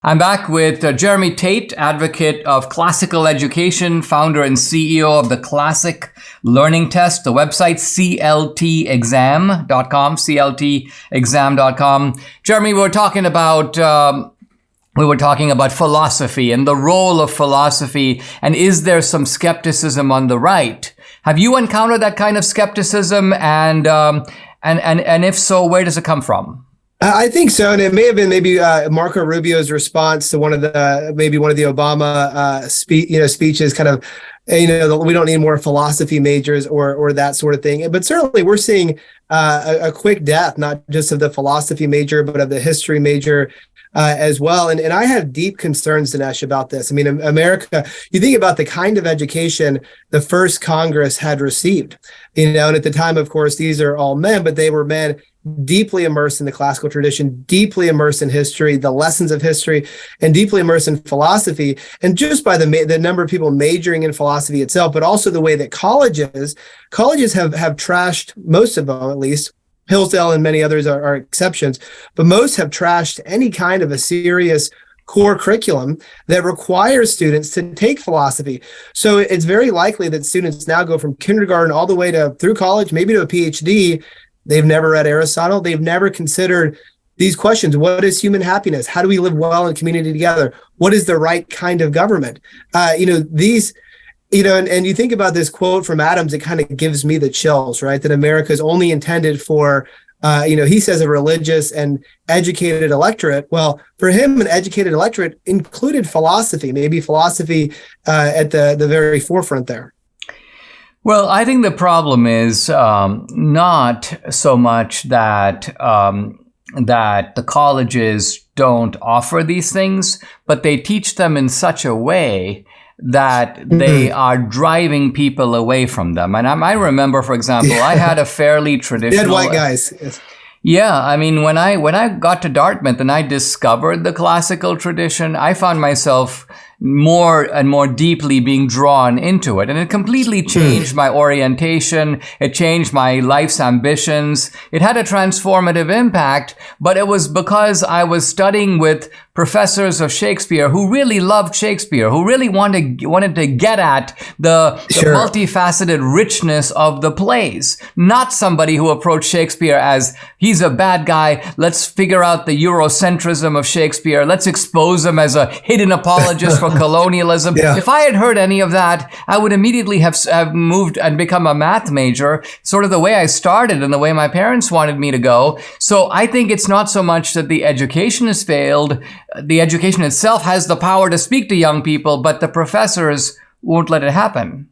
I'm back with Jeremy Tate, advocate of classical education, founder and CEO of the Classic Learning Test, the website cltexam.com, cltexam.com. Jeremy, we were talking about philosophy and the role of philosophy, and is there some skepticism on the right? Have you encountered that kind of skepticism, and if so, where does it come from? I think so, and it may have been maybe Marco Rubio's response to one of the Obama speeches, kind of, we don't need more philosophy majors or that sort of thing. But certainly, we're seeing a quick death, not just of the philosophy major, but of the history major as well. And I have deep concerns, Dinesh, about this. I mean, America, you think about the kind of education the first Congress had received, and at the time, of course, these are all men, but they were men deeply immersed in the classical tradition, deeply immersed in history, the lessons of history, and deeply immersed in philosophy. And just by the number of people majoring in philosophy itself, but also the way that colleges have trashed, most of them at least, Hillsdale and many others are exceptions, but most have trashed any kind of a serious core curriculum that requires students to take philosophy. So it's very likely that students now go from kindergarten all the way through college, maybe to a PhD. They've never read Aristotle. They've never considered these questions. What is human happiness? How do we live well in community together? What is the right kind of government? And you think about this quote from Adams, it kind of gives me the chills, right? That America is only intended for, he says, a religious and educated electorate. Well, for him, an educated electorate included philosophy, maybe philosophy at the very forefront there. Well, I think the problem is not so much that the colleges don't offer these things, but they teach them in such a way that they are driving people away from them. And I remember, for example, I had a fairly traditional... Dead white guys. Yes. Yeah, I mean, when I got to Dartmouth and I discovered the classical tradition, I found myself more and more deeply being drawn into it. And it completely changed my orientation. It changed my life's ambitions. It had a transformative impact, but it was because I was studying with professors of Shakespeare who really loved Shakespeare, who really wanted to get at the multifaceted richness of the plays. Not somebody who approached Shakespeare as, he's a bad guy, let's figure out the Eurocentrism of Shakespeare, let's expose him as a hidden apologist for colonialism. Yeah. If I had heard any of that, I would immediately have moved and become a math major, sort of the way I started and the way my parents wanted me to go. So I think it's not so much that the education has failed. The education itself has the power to speak to young people, but the professors won't let it happen.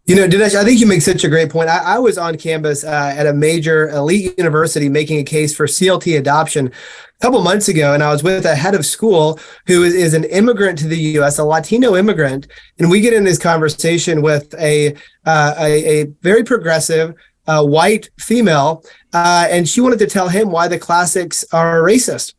Dinesh, I think you make such a great point. I was on campus at a major elite university making a case for CLT adoption a couple months ago, and I was with a head of school who is an immigrant to the U.S., a Latino immigrant, and we get in this conversation with a very progressive white female, and she wanted to tell him why the classics are racist.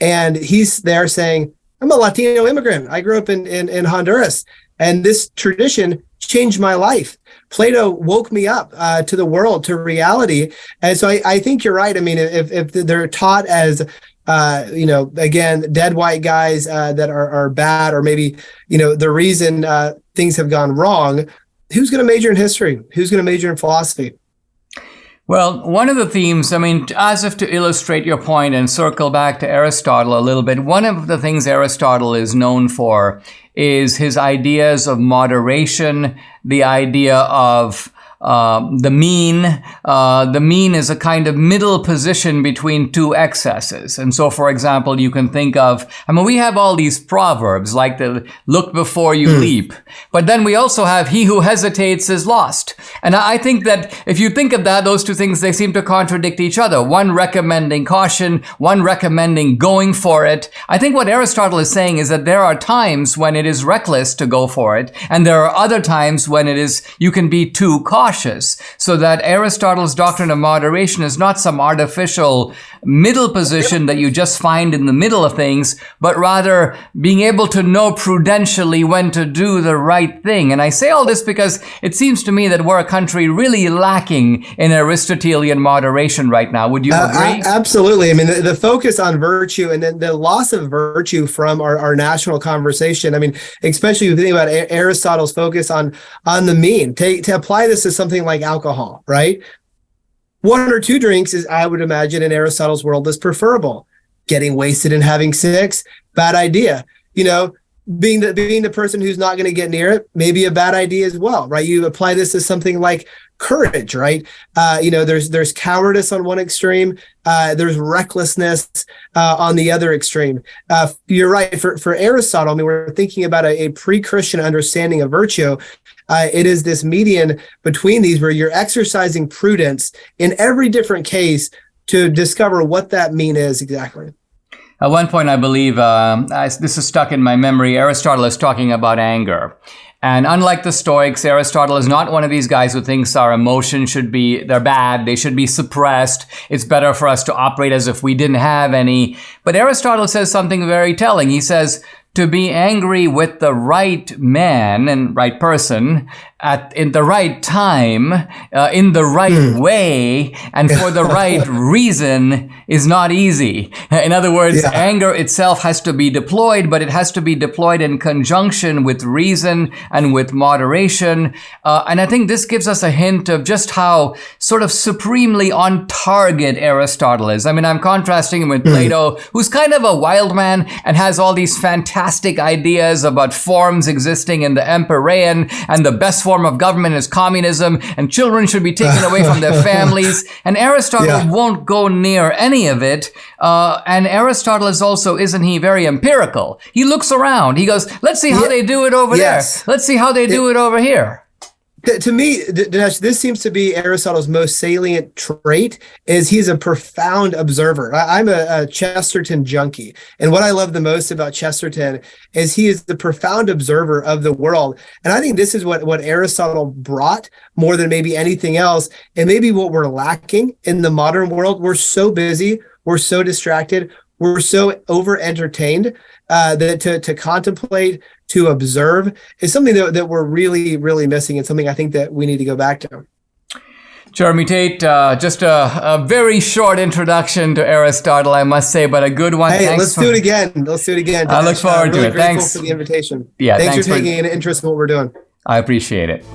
And he's there saying, I'm a Latino immigrant. I grew up in Honduras, and this tradition changed my life. Plato woke me up to the world, to reality. And so I think you're right. I mean, if they're taught as, again, dead white guys that are bad, or maybe, the reason things have gone wrong, who's going to major in history? Who's going to major in philosophy? Well, one of the themes, I mean, as if to illustrate your point and circle back to Aristotle a little bit, one of the things Aristotle is known for is his ideas of moderation, the idea of the mean. The mean is a kind of middle position between two excesses. And so, for example, you can think of, we have all these proverbs like the look before you leap. But then we also have he who hesitates is lost. And I think that if you think of that, those two things, they seem to contradict each other. One recommending caution, one recommending going for it. I think what Aristotle is saying is that there are times when it is reckless to go for it. And there are other times when you can be too cautious. So that Aristotle's doctrine of moderation is not some artificial middle position that you just find in the middle of things, but rather being able to know prudentially when to do the right thing. And I say all this because it seems to me that we're a country really lacking in Aristotelian moderation right now. Would you agree? Absolutely. I mean, the focus on virtue and then the loss of virtue from our national conversation. I mean, especially if you think about Aristotle's focus on the mean. To apply this to something like alcohol, right? 1 or 2 drinks is, I would imagine, in Aristotle's world is preferable. Getting wasted and having sex, bad idea. You know, being the person who's not going to get near it, maybe a bad idea as well, right? You apply this to something like courage, right? There's cowardice on one extreme. There's recklessness on the other extreme. You're right. For Aristotle, I mean, we're thinking about a pre-Christian understanding of virtue. It is this median between these where you're exercising prudence in every different case to discover what that mean is exactly. At one point, I believe, this is stuck in my memory, Aristotle is talking about anger. And unlike the Stoics, Aristotle is not one of these guys who thinks our emotions they're bad, they should be suppressed. It's better for us to operate as if we didn't have any. But Aristotle says something very telling. He says, to be angry with the right man and right person in the right time, in the right way, and for the right reason is not easy. In other words, anger itself has to be deployed, but it has to be deployed in conjunction with reason and with moderation. And I think this gives us a hint of just how sort of supremely on target Aristotle is. I mean, I'm contrasting him with Plato, who's kind of a wild man and has all these fantastic ideas about forms existing in the Empyrean, and the best form of government is communism, and children should be taken away from their families. And Aristotle won't go near any of it. And Aristotle is also, isn't he, very empirical? He looks around. He goes, let's see how they do it over there. Let's see how they do it over here. To me, Dinesh, this seems to be Aristotle's most salient trait, is he's a profound observer. I'm a Chesterton junkie. And what I love the most about Chesterton is he is the profound observer of the world. And I think this is what Aristotle brought more than maybe anything else. And maybe what we're lacking in the modern world. We're so busy. We're so distracted. We're so over-entertained that to contemplate, to observe is something that we're really, really missing, and something I think that we need to go back to. Jeremy Tate, just a very short introduction to Aristotle, I must say, but a good one. Hey, let's do it again. Let's do it again. I look forward to it. Thanks for the invitation. Yeah, thanks for taking an interest in what we're doing. I appreciate it.